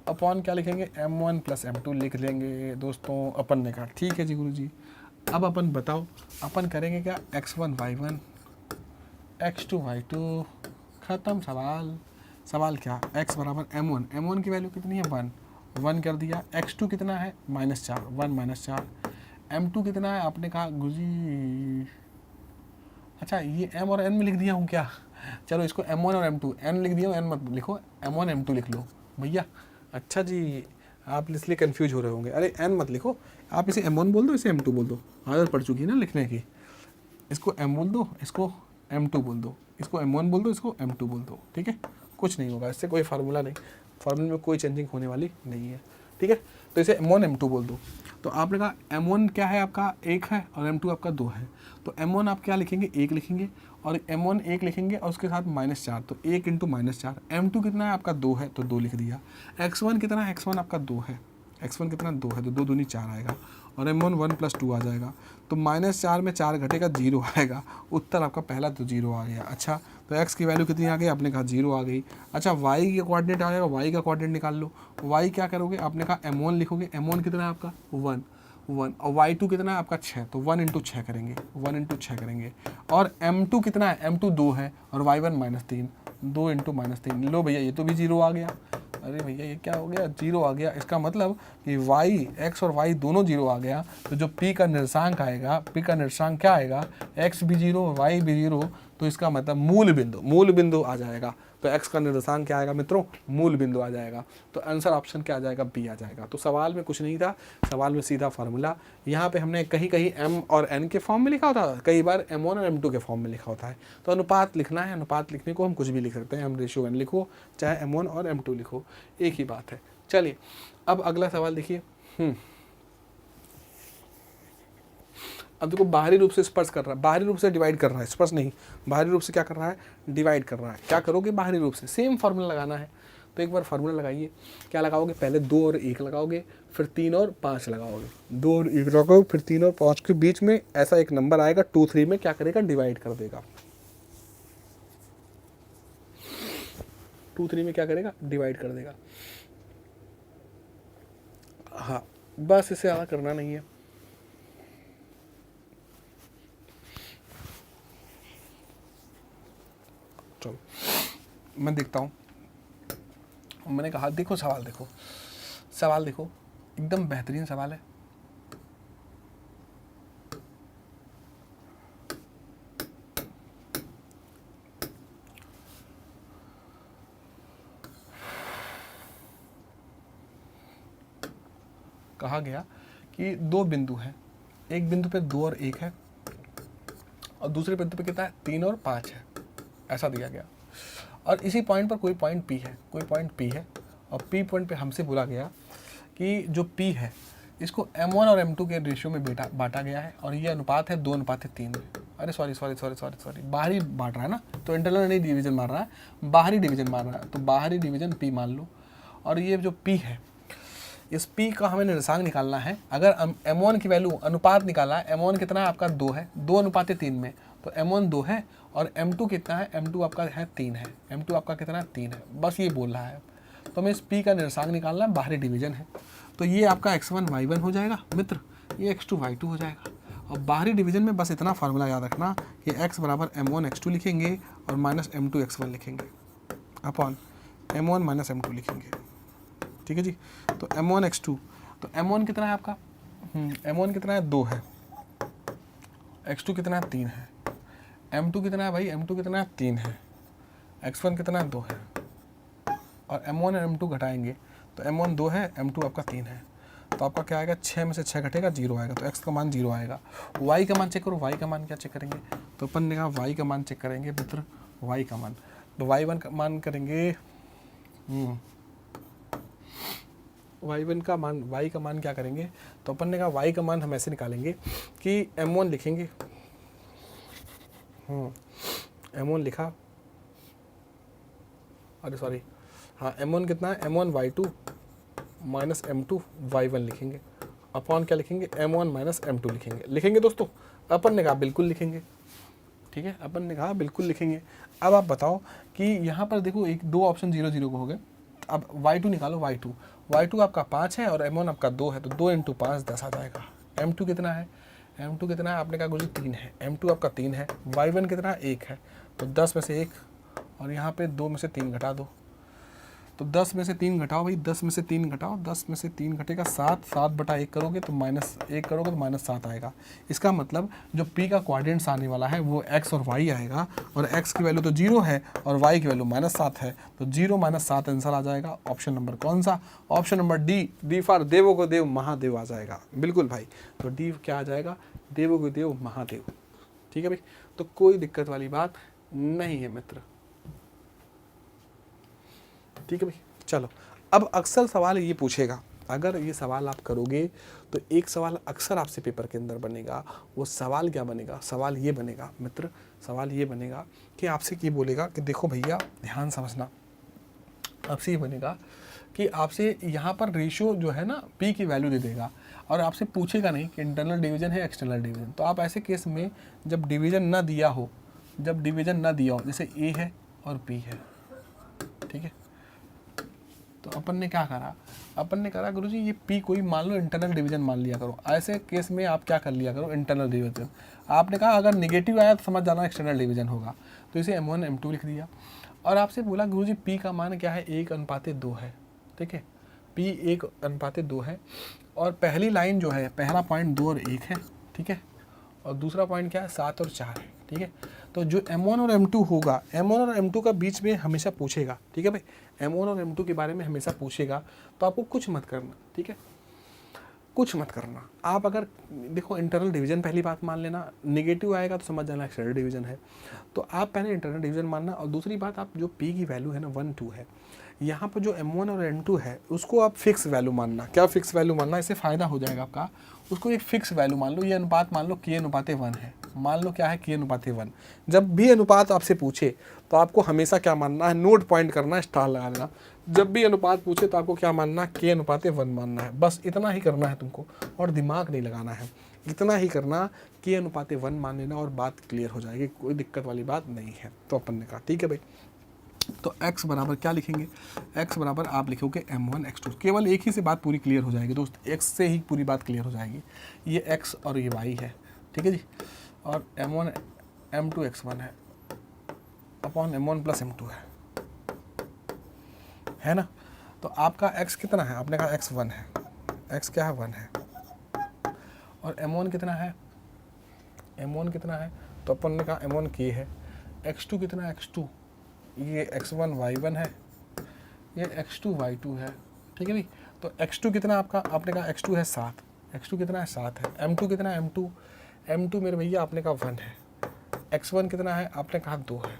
अपॉन क्या लिखेंगे, m1 प्लस m2 लिख लेंगे दोस्तों, अपन ने कहा ठीक है जी गुरुजी। अब अपन बताओ, अपन करेंगे क्या, x1 y1 x2 y2, ख़त्म सवाल। सवाल क्या, x बराबर m1 की वैल्यू कितनी है 1 कर दिया, x2 कितना है -4, 1 - 4, m2 कितना है आपने कहा गुरुजी, अच्छा ये m और n में लिख दिया हूँ क्या, चलो इसको m1 और m2, n लिख दिया हूँ, n मत लिखो, m1 m2 लिख लो भैया। अच्छा जी, आप इसलिए कंफ्यूज हो रहे होंगे, अरे n मत लिखो, आप इसे m1 बोल दो, इसे m2 बोल दो, आदत पड़ चुकी है ना लिखने की। इसको m बोल दो, इसको m2 बोल दो, इसको m1 बोल दो, इसको m2 बोल दो, ठीक है, कुछ नहीं होगा इससे, कोई फार्मूला नहीं, फार्मूले में कोई चेंजिंग होने वाली नहीं है, ठीक है। तो इसे m1 m2 बोल दो। तो आपने कहा m1 क्या है आपका 1 है और m2 आपका 2 है, तो m1 आप क्या लिखेंगे 1 लिखेंगे, और m1 1 लिखेंगे और उसके साथ -4, तो 1 × -4, m2 कितना है आपका 2 है तो 2 लिख दिया, x1 कितना है, x1 आपका 2 है, x1 कितना 2 है तो 2 दूनी 4 आएगा, और m1 1 + 2 आ जाएगा, तो -4 में 4 घटेगा 0 आएगा, उत्तर आपका पहला तो 0 आ गया। अच्छा तो x की वैल्यू कितनी आ गई, आपने कहा 0 आ गई। अच्छा y का कोऑर्डिनेट आ जाएगा, y का कोऑर्डिनेट निकाल लो, y क्या करोगे, आपने कहा m1 लिखोगे, m1 कितना है आपका 1 और y2 कितना है आपका 6, तो 1 × 6 करेंगे, 1 × 6 करेंगे, और m2 कितना है, m2 2 है और y1 -3, 2 × -3, लो भैया ये तो भी 0 आ गया। अरे भैया ये क्या हो गया, 0 आ गया, इसका मतलब कि y x और y दोनों 0 आ गया, तो जो p का निर्देशांक आएगा, p का निर्देशांक क्या आएगा, x भी 0 y भी 0, तो इसका मतलब मूल बिंदु आ जाएगा। तो x का निर्देशांक क्या आएगा मित्रों, मूल बिंदु आ जाएगा। तो आंसर ऑप्शन क्या आ जाएगा, बी आ जाएगा। तो सवाल में कुछ नहीं था, सवाल में सीधा फार्मूला, यहाँ पे हमने कहीं कहीं m और n के फॉर्म में लिखा होता है, कई बार m1 और m2 के फॉर्म में लिखा होता है। तो अनुपात लिखना है, अनुपात लिखने को हम कुछ भी लिख सकते हैं, m/n लिखो चाहे m1 और m2 लिखो, एक ही बात है। चलिए अब अगला सवाल देखिए। अब देखो बाहरी रूप से स्पर्श कर रहा है, बाहरी रूप से डिवाइड कर रहा है, स्पर्श नहीं, बाहरी रूप से क्या कर रहा है, डिवाइड कर रहा है। क्या करोगे, बाहरी रूप से सेम फार्मूला लगाना है। तो एक बार फार्मूला लगाइए, क्या लगाओगे, पहले 2 और 1 लगाओगे, फिर 3 और 5 लगाओगे, 2 और 1 लगाओगे, फिर 3 और 5 के बीच में ऐसा एक नंबर आएगा 2 3 में, क्या करेगा, डिवाइड कर देगा। 2 3 में क्या करेगा, डिवाइड कर देगा। हाँ बस, इसे ज़्यादा करना नहीं है। चलो मैं देखता हूँ। मैंने कहा देखो सवाल देखो, सवाल देखो, एकदम बेहतरीन सवाल है। कहा गया कि 2 बिंदु हैं, एक बिंदु पे 2 और 1 है और दूसरे बिंदु पे कितना है, 3 और 5 है, ऐसा दिया गया। और इसी पॉइंट पर कोई पॉइंट P है, कोई पॉइंट P है, और P पॉइंट पे हमसे बोला गया कि जो P है इसको M1 और M2 के रेशियो में बांटा गया है और ये अनुपात है 2:3 में। अरे सॉरी, बाहरी बांट रहा है ना, तो इंटरनल नहीं डिवीजन मार रहा है, बाहरी डिवीजन मार रहा है, तो बाहरी डिवीजन P मान लो। और ये जो P है, इस P का हमें निर्देशांक निकालना है। अगर M1 की वैल्यू, अनुपात निकाला है, M1 कितना है आपका 2 है, 2:3 में, तो M1 2 है और M2 कितना है, M2 आपका है 3 है, M2 आपका कितना है 3 है, बस ये बोल रहा है। तो हमें इस P का निर्देशांक निकालना है, बाहरी डिवीजन है, तो ये आपका x1 y1 हो जाएगा मित्र, ये x2 y2 हो जाएगा। और बाहरी डिवीजन में बस इतना फार्मूला याद रखना कि x बराबर m1 x2 लिखेंगे और माइनस m2 x1 लिखेंगे अपॉन m1 माइनस m2 लिखेंगे, ठीक है जी। तो m1 x2, तो m1 कितना है आपका, m1 कितना है 2 है, x2 कितना है 3 है, m2 कितना है भाई, m2 कितना है 3 है, x1 कितना है 2 है, और m1 और m2 घटाएंगे तो m1 2 है, m2 आपका 3 है, तो आपका क्या आएगा, 6 में से 6 घटेगा 0 आएगा, तो x का मान 0 आएगा। y का मान चेक करो, y का मान क्या चेक करेंगे, तो अपन ने कहा y का मान चेक करेंगे मित्र, y का मान, तो y1 का मान करेंगे, y1 का मान, y का मान क्या करेंगे, तो अपन ने कहा y का मान हम ऐसे निकालेंगे कि m1 लिखेंगे, m1 लिखा, अरे सॉरी, हाँ m1 कितना है, m1 y2 minus m2 y1 लिखेंगे, अपॉन क्या लिखेंगे, m1 माइनस m2 लिखेंगे दोस्तों, अपन ने कहा बिल्कुल लिखेंगे, ठीक है, अपन ने कहा बिल्कुल लिखेंगे। अब आप बताओ कि यहाँ पर देखो एक दो ऑप्शन 0 0 को हो गए, अब y2 निकालो, y2 आपका 5 है और m1 आपका 2 है, तो 2 × 5 10 आ जाएगा। m2 कितना है, m2 कितना है आपने कहा गुरु 3 है, m2 आपका 3 है, y1 कितना 1 है, तो 10 में से 1 और यहाँ पे 2 में से 3 घटा दो, तो 10 में से 3 घटाओ भाई, 10 में से 3 घटाओ, 10 में से 3 घटेगा 7, 7/1 करोगे तो -1 करोगे तो -7 आएगा। इसका मतलब जो P का कोऑर्डिनेट्स आने वाला है वो x और y आएगा, और x की वैल्यू तो 0 है और y की वैल्यू -7 है, तो 0 -7 आंसर आ जाएगा। ऑप्शन नंबर कौन सा, ऑप्शन नंबर डी फॉर देवों को देव महादेव आ जाएगा, बिल्कुल भाई, तो डी क्या आ जाएगा, देवों को देव महादेव, ठीक है भाई, तो कोई दिक्कत वाली बात नहीं है मित्र, ठीक है भाई। चलो, अब अक्सर सवाल ये पूछेगा, अगर ये सवाल आप करोगे तो एक सवाल अक्सर आपसे पेपर के अंदर बनेगा, वो सवाल क्या बनेगा, सवाल ये बनेगा मित्र, सवाल ये बनेगा कि आपसे ये बोलेगा कि देखो भैया ध्यान समझना, आपसे ये बनेगा कि आपसे यहाँ पर रेशियो जो है ना P की वैल्यू दे देगा और आपसे पूछेगा नहीं कि इंटरनल डिवीजन है एक्सटर्नल डिवीजन। तो आप ऐसे केस में जब डिवीजन ना दिया हो, जैसे A है और P है, ठीक है, तो अपन ने क्या करा, अपन ने करा गुरुजी ये P कोई मान लो इंटरनल डिवीजन मान लिया करो। ऐसे केस में आप क्या कर लिया करो, इंटरनल डिवीजन, आपने कहा अगर नेगेटिव आया तो समझ जाना एक्सटर्नल डिवीजन होगा, तो इसे m1 m2 लिख दिया। और आपसे बोला गुरुजी P का मान क्या है, 1:2 है, ठीक है, P 1:2 है, और पहली लाइन जो है, पहला पॉइंट 2 और 1 है, ठीक है, और दूसरा पॉइंट क्या है 7 और 4 है, ठीक है। तो जो m1 और m2 होगा, m1 और m2 का बीच में हमेशा पूछेगा, ठीक है भाई, m1 और m2 के बारे में हमेशा पूछेगा, तो आपको कुछ मत करना, ठीक है, कुछ मत करना। आप अगर देखो इंटरनल डिवीजन पहली बात मान लेना, नेगेटिव आएगा तो समझ जाना एक्सटर्नल डिवीजन है, तो आप पहले इंटरनल डिवीजन मानना। और दूसरी बात, आप जो P की वैल्यू है ना 1 2 है, यहाँ पर जो m1 और m2 है उसको आप फिक्स वैल्यू मानना। क्या फिक्स वैल्यू मानना, इससे फ़ायदा हो जाएगा आपका, उसको एक फिक्स वैल्यू मान लो। ये अनुपात मान लो k/1 है, मान लो क्या है k/1। जब भी अनुपात आपसे पूछे तो आपको हमेशा क्या मानना है, नोट पॉइंट करना है, स्टार लगा देना। जब भी अनुपात पूछे तो आपको क्या मानना है, k/1 मानना है, बस इतना ही करना है तुमको, और दिमाग नहीं लगाना है, इतना ही करना, k/1 मान लेना और बात क्लियर हो जाएगी, कोई दिक्कत वाली बात नहीं है। तो अपन ने कहा ठीक है भाई, तो x बराबर क्या लिखेंगे, x बराबर आप लिखोगे m1 x2। केवल एक ही से बात पूरी क्लियर हो जाएगी दोस्त, x से ही पूरी बात क्लियर हो जाएगी। ये x और ये y है, ठीक है जी, और m1 m2 x1 है अपॉन m1 प्लस m2 है ना। तो आपका x कितना है, आपने कहा x 1 है, x क्या है 1 है, और m1 कितना है, m1 कितना है, तो अपन ने कहा m1 k है, x2 कितना है, x2 ये x1 y1 है, ये x2 y2 है, ठीक है भाई। तो x2 कितना आपका, आपने कहा x2 है 7, x2 कितना है 7 है, m2 कितना है m2 मेरे भैया आपने कहा 1 है, x1 कितना है आपने कहा 2 है,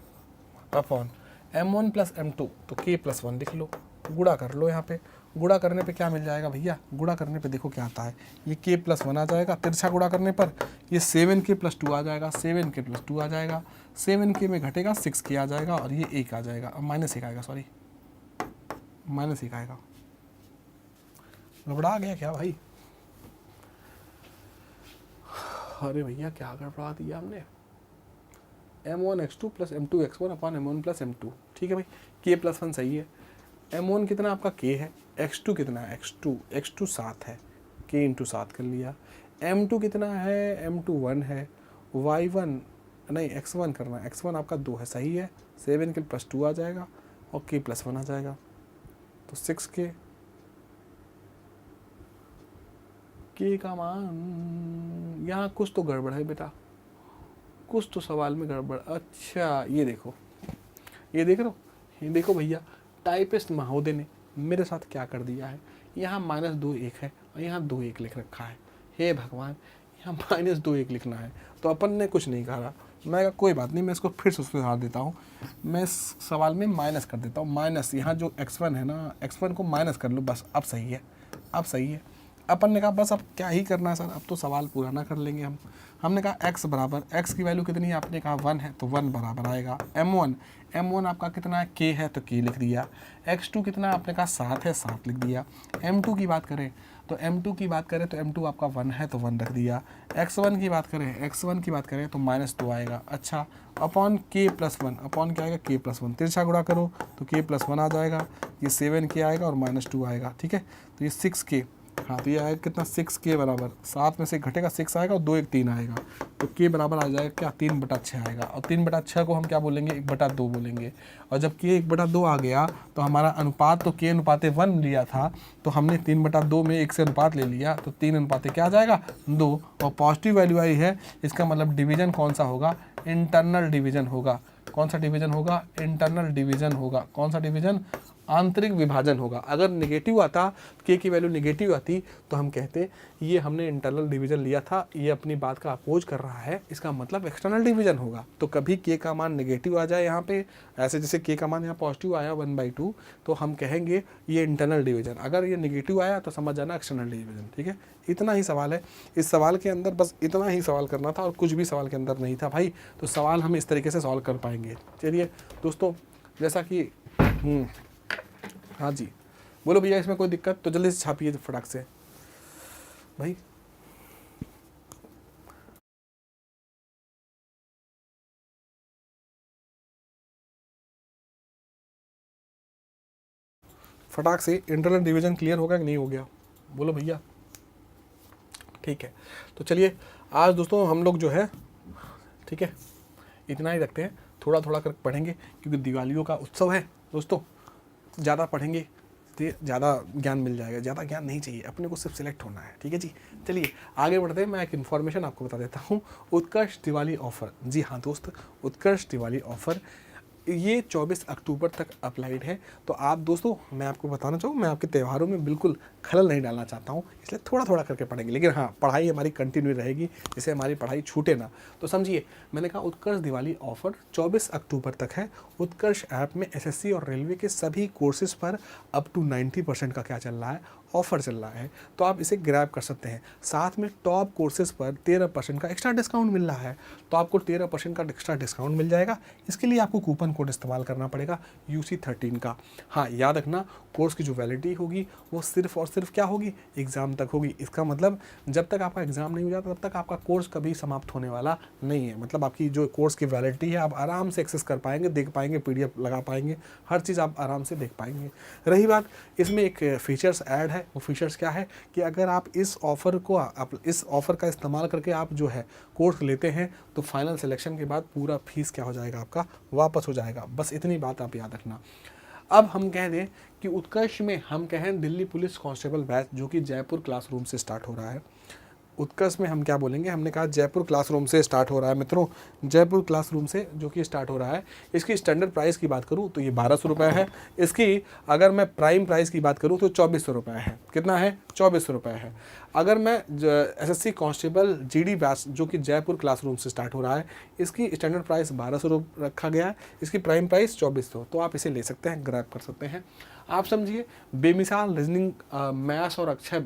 अपॉन m1 प्लस m2, तो k+1 लिख लो, गुणा कर लो यहाँ पे, गुणा करने पे क्या मिल जाएगा भैया, गुणा करने पे देखो क्या आता है, ये k+1 आ जाएगा, तिरछा गुणा करने पर ये 7k+2 आ जाएगा, 7k+2 आ जाएगा, 7k में घटेगा 6k आ जाएगा और ये 1 आ जाएगा, अब -1 आएगा, सॉरी -1 आएगा। गड़बड़ा गया क्या भाई? अरे भैया क्या गड़बड़ा दिया हमने, m1x2 + m2x1 / m1 + m2, ठीक है भाई, k+1 सही है, m1 कितना आपका k है, x2 कितना है, x2 7 है, k × 7 कर लिया, m2 कितना है, m2 1 है, y1 नहीं x1 करना है, x1 आपका 2 है, सही है, 7k+2 आ जाएगा और k+1 आ जाएगा, तो 6k, k का मान, यहाँ कुछ तो गड़बड़ है बेटा, कुछ तो सवाल में गड़बड़। अच्छा ये देखो, ये देख रहे हो, ये देखो भैया, टाइपिस्ट महोदय ने मेरे साथ क्या कर दिया है, यहाँ -2 1 है और यहाँ 2 1 लिख रखा है। हे भगवान, यहाँ -2 1 लिखना है, तो अपन ने कुछ नहीं कहा। मैं कहा कोई बात नहीं, मैं इसको फिर से सुधार देता हूँ, मैं इस सवाल में माइनस कर देता हूँ, माइनस यहाँ जो x1 है ना, x1 को माइनस कर लो, बस अब सही है, अब सही है। अपन ने कहा बस अब क्या ही करना है सर, अब तो सवाल पूरा ना कर लेंगे हम। हमने कहा x बराबर, x की वैल्यू कितनी है, आपने कहा 1 है तो 1 बराबर आएगा m1 आपका कितना है, k है तो k लिख दिया, x2 कितना है, आपने कहा 7 है, 7 लिख दिया, m2 की बात करें तो m2 आपका 1 है तो 1 रख दिया, x1 की बात करें तो -2 आएगा। अच्छा, अपॉन k+1, अपॉन क्या आएगा, k+1, तिरछा गुणा करो तो k+1 आ जाएगा, ये 7k आएगा और -2 आएगा, ठीक है, तो ये 6k, हाँ तो ये आएगा कितना, 6k बराबर 7 में से घटेगा 6 आएगा और 2 1 3 आएगा, तो k बराबर आ जाएगा क्या, 3/6 आएगा, और 3/6 को हम क्या बोलेंगे, 1/2 बोलेंगे। और जब k 1/2 आ गया तो हमारा अनुपात तो k/1 लिया था, तो हमने 3/2 में 1 से अनुपात ले लिया, तो 3 क्या आ जाएगा, 2, और पॉजिटिव वैल्यू आई है, इसका मतलब डिवीजन कौन सा होगा, इंटरनल डिवीजन होगा। कौन सा डिवीजन होगा, इंटरनल डिवीजन होगा। कौन सा डिवीजन, आंतरिक विभाजन होगा। अगर नेगेटिव आता, के की वैल्यू नेगेटिव आती, तो हम कहते ये हमने इंटरनल डिवीजन लिया था, ये अपनी बात का अपोज कर रहा है, इसका मतलब एक्सटर्नल डिवीजन होगा। तो कभी के का मान नेगेटिव आ जाए यहाँ पे, ऐसे जैसे के का मान यहाँ पॉजिटिव आया 1/2, तो हम कहेंगे ये इंटरनल डिवीजन। अगर ये नेगेटिव आया तो समझ जाना एक्सटर्नल डिवीजन, ठीक है। इतना ही सवाल है, इस सवाल के अंदर बस इतना ही सवाल करना था और कुछ भी सवाल के अंदर नहीं था भाई। तो सवाल हम इस तरीके से सॉल्व कर पाएंगे। चलिए दोस्तों, जैसा कि हाँ जी, बोलो भैया इसमें कोई दिक्कत, तो जल्दी से छापिए फटाक से भाई। फटाक से, इंटरनल डिवीजन क्लियर हो गया कि नहीं हो गया, बोलो भैया। ठीक है, तो चलिए आज दोस्तों हम लोग जो है, ठीक है, इतना ही रखते हैं। थोड़ा थोड़ा कर पढ़ेंगे क्योंकि दिवालियों का उत्सव है दोस्तों। ज़्यादा पढ़ेंगे तो ज़्यादा ज्ञान मिल जाएगा, ज़्यादा ज्ञान नहीं चाहिए, अपने को सिर्फ सिलेक्ट होना है, ठीक है जी। चलिए आगे बढ़ते हैं। मैं एक इन्फॉर्मेशन आपको बता देता हूँ, उत्कर्ष दिवाली ऑफ़र। जी हाँ दोस्त, उत्कर्ष दिवाली ऑफ़र ये 24 अक्टूबर तक अप्लाइड है। तो आप दोस्तों, मैं आपको बताना चाहूँ, मैं आपके त्योहारों में बिल्कुल खलल नहीं डालना चाहता हूँ, इसलिए थोड़ा थोड़ा करके पढ़ेंगे, लेकिन हाँ पढ़ाई हमारी कंटिन्यू रहेगी, जिससे हमारी पढ़ाई छूटे ना। तो समझिए, मैंने कहा उत्कर्ष दिवाली ऑफर 24 अक्टूबर तक है। उत्कर्ष ऐप में एसएससी और रेलवे के सभी कोर्सेज पर अप टू 90% का क्या चल रहा है, ऑफर चल रहा है, तो आप इसे ग्रैब कर सकते हैं। साथ में टॉप कोर्सेज पर 13% का एक्स्ट्रा डिस्काउंट मिल रहा है, तो आपको 13% का एक्स्ट्रा डिस्काउंट मिल जाएगा। इसके लिए आपको कूपन कोड इस्तेमाल करना पड़ेगा UC13 का। हाँ याद रखना, कोर्स की जो वैलिडिटी होगी वो सिर्फ और सिर्फ क्या होगी, एग्ज़ाम तक होगी। इसका मतलब जब तक आपका एग्ज़ाम नहीं हो जाता तब तक आपका कोर्स कभी समाप्त होने वाला नहीं है। मतलब आपकी जो कोर्स की वैलिडिटी है आप आराम से एक्सेस कर पाएंगे, देख पाएंगे, PDF लगा पाएंगे, हर चीज़ आप आराम से देख पाएंगे। रही बात, इसमें एक फीचर्स ऐड है। वो फीचर्स क्या है कि अगर आप इस ऑफ़र का इस्तेमाल करके आप जो है कोर्स लेते हैं, तो फाइनल सिलेक्शन के बाद पूरा फीस क्या हो जाएगा, आपका वापस हो जाएगा। बस इतनी बात आप याद रखना। अब हम कह दें कि उत्कर्ष में हम कहें दिल्ली पुलिस कांस्टेबल बैच, जो कि जयपुर क्लासरूम से स्टार्ट हो रहा है। उत्कर्ष में हम क्या बोलेंगे, हमने कहा जयपुर क्लासरूम से स्टार्ट हो रहा है मित्रों, जयपुर क्लासरूम से जो कि स्टार्ट हो रहा है। इसकी स्टैंडर्ड प्राइस की बात करूं तो ये 1200 रुपये है। इसकी अगर मैं प्राइम प्राइस की बात करूं तो 2400 रुपये है। कितना है, 2400 रुपये है। अगर मैं SSC कांस्टेबल GD बैच जो कि जयपुर क्लासरूम से स्टार्ट हो रहा है, इसकी स्टैंडर्ड प्राइस 1200 रखा गया है, इसकी प्राइम प्राइस 2400। तो आप इसे ले सकते हैं, ग्रैब कर सकते हैं। आप समझिए बेमिसाल रीजनिंग मैथ्स और अक्षय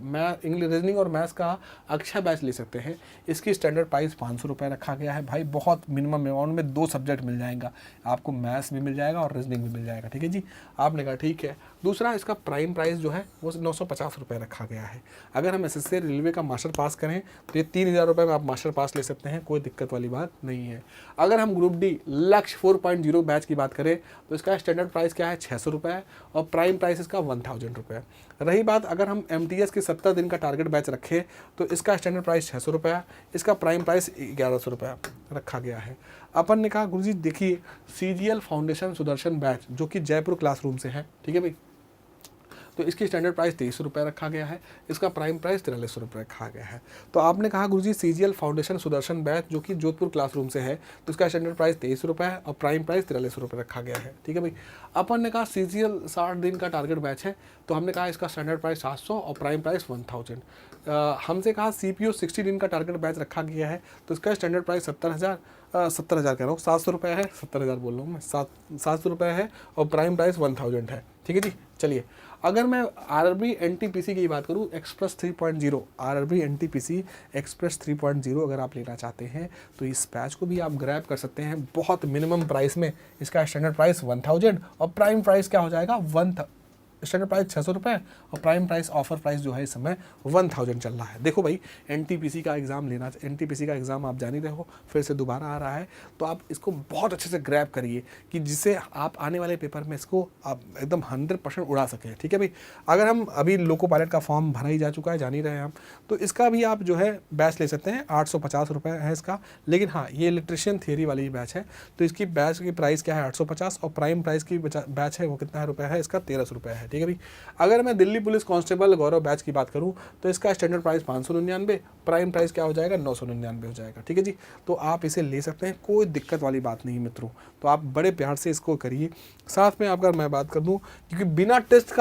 इंग्लिश रीजनिंग और मैथ्स का अक्षय बैच ले सकते हैं। इसकी स्टैंडर्ड प्राइस 500 रुपये रखा गया है भाई, बहुत मिनिमम अमाउंट में 2 सब्जेक्ट मिल जाएगा आपको, मैथ्स भी मिल जाएगा और रीजनिंग भी मिल जाएगा, ठीक है जी। आपने कहा ठीक है। दूसरा, इसका प्राइम प्राइस जो है वो 950 रुपये रखा गया है। अगर हम एसएससी रेलवे का मास्टर पास करें तो ये 3000 रुपये में आप मास्टर पास ले सकते हैं, कोई दिक्कत वाली बात नहीं है। अगर हम ग्रुप डी लक्ष्य 4.0 बैच की बात करें तो इसका स्टैंडर्ड प्राइस क्या है, 600 रुपये और प्राइम प्राइस इसका 1000 रुपये। रही बात, अगर हम MTS के 70 दिन का टारगेट बैच रखें तो इसका स्टैंडर्ड प्राइस 600 रुपये, इसका प्राइम प्राइस 1100 रुपये रखा गया है। अपन ने कहा गुरुजी देखिए CGL फाउंडेशन सुदर्शन बैच जो कि जयपुर क्लासरूम से है, ठीक है भाई, तो इसकी स्टैंडर्ड प्राइस 2300 रुपये रखा गया है, इसका प्राइम प्राइस 4300 रुपये रखा गया है। तो आपने कहा गुरुजी CGL फाउंडेशन सुदर्शन बैच जो कि जोधपुर क्लासरूम से है तो इसका स्टैंडर्ड प्राइस 2300 रुपये है और प्राइम प्राइस 4300 रुपये रखा गया है, ठीक है भाई। अपन ने कहा CGL 60 दिन का टारगेट बैच है तो हमने कहा इसका स्टैंडर्ड प्राइस 700 और प्राइम प्राइस 1000। हमसे कहा CPO 60 दिन का टारगेट बैच रखा गया है तो इसका स्टैंडर्ड प्राइस 70,000 कह रहा हूँ, 700 रुपये है, 70,000 बोल रहा हूँ मैं, 700 रुपये है और प्राइम प्राइस 1000 है, ठीक है जी। चलिए, अगर मैं RRB NTPC की बात करूँ एक्सप्रेस 3.0, RRB NTPC एक्सप्रेस 3.0 अगर आप लेना चाहते हैं तो इस बैच को भी आप ग्रैब कर सकते हैं बहुत मिनिमम प्राइस में। इसका स्टैंडर्ड प्राइस 1000 और प्राइम प्राइस क्या हो जाएगा, स्टैंडर्ड प्राइस 600 रुपये और प्राइम प्राइस ऑफर प्राइस जो है इस समय 1000 चल रहा है। देखो भाई NTPC का एग्ज़ाम आप जान ही रहे हो, फिर से दोबारा आ रहा है, तो आप इसको बहुत अच्छे से ग्रैब करिए कि जिससे आप आने वाले पेपर में इसको आप एकदम 100% उड़ा सकें, ठीक है भाई। अगर हम अभी लोको पायलट का फॉर्म भरा ही जा चुका है, जान ही रहे हैं हम, तो इसका भी आप जो है बैच ले सकते हैं, 850 रुपये है इसका। लेकिन हाँ, ये इलेक्ट्रिशियन थियरी वाली बैच है तो इसकी बैच की प्राइस क्या है 850 और प्राइम प्राइस की बैच है वो कितना है रुपये है, इसका 1300 रुपये है, ठीक है भाई। अगर मैं दिल्ली पुलिस कांस्टेबल गौरव बैच की बात करूं तो इसका स्टैंडर्ड प्राइस 599, प्राइम प्राइस क्या हो जाएगा 999 हो जाएगा, ठीक है जी। तो आप इसे ले सकते हैं, कोई दिक्कत वाली बात नहीं मित्रों। तो आप बड़े प्यार से इसको करिए। साथ में अगर मैं बात कर दूं, क्योंकि बिना टेस्ट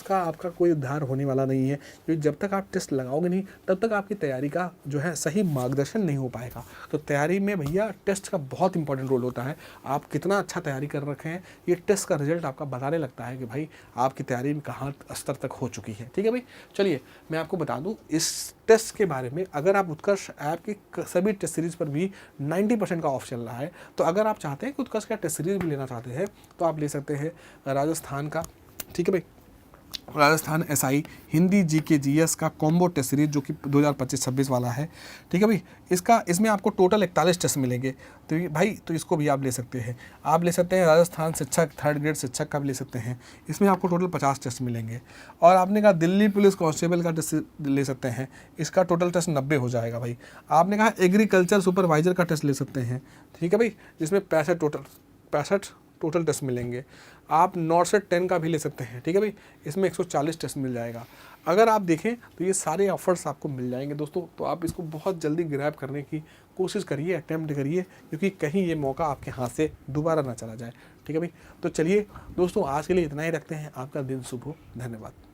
का आपका कोई उद्धार होने वाला नहीं है, क्योंकि जब तक आप टेस्ट लगाओगे नहीं तब तक आपकी तैयारी का जो है सही मार्गदर्शन नहीं हो पाएगा। तो तैयारी में भैया टेस्ट का बहुत इंपॉर्टेंट रोल होता है। आप कितना अच्छा तैयारी कर रखे हैं ये टेस्ट का रिजल्ट आपका बताने लगता है कि भाई आपकी तैयारी में कहाँ स्तर तक हो चुकी है, ठीक है भाई। चलिए मैं आपको बता दूं इस टेस्ट के बारे में, अगर आप उत्कर्ष ऐप की सभी टेस्ट सीरीज़ पर भी 90% का ऑफ चल रहा है, तो अगर आप चाहते हैं कि उत्कर्ष का टेस्ट सीरीज़ भी लेना चाहते हैं तो आप ले सकते हैं राजस्थान का, ठीक है भाई, Rajasthan SI Hindi GK GS का कॉम्बो टेस्ट सीरीज जो कि 2025-26 वाला है, ठीक है भाई। इसमें आपको टोटल 41 टेस्ट मिलेंगे, तो भाई तो इसको भी आप ले सकते हैं। आप ले सकते हैं राजस्थान शिक्षक 3rd ग्रेड शिक्षक का भी ले सकते हैं, इसमें आपको टोटल 50 टेस्ट मिलेंगे। और आपने कहा दिल्ली पुलिस कांस्टेबल का टेस्ट ले सकते हैं, इसका टोटल टेस्ट 90 हो जाएगा भाई। आपने कहा एग्रीकल्चर सुपरवाइजर का टेस्ट ले सकते हैं, ठीक है भाई, जिसमें 65 टोटल टेस्ट मिलेंगे। आप नॉर्थ से 10 का भी ले सकते हैं, ठीक है भाई, इसमें 140 टेस्ट मिल जाएगा। अगर आप देखें तो ये सारे ऑफर्स आपको मिल जाएंगे दोस्तों, तो आप इसको बहुत जल्दी ग्रैब करने की कोशिश करिए, अटैम्प्ट करिए, क्योंकि कहीं ये मौका आपके हाथ से दोबारा ना चला जाए, ठीक है भाई। तो चलिए दोस्तों, आज के लिए इतना ही रखते हैं। आपका दिन शुभ हो, धन्यवाद।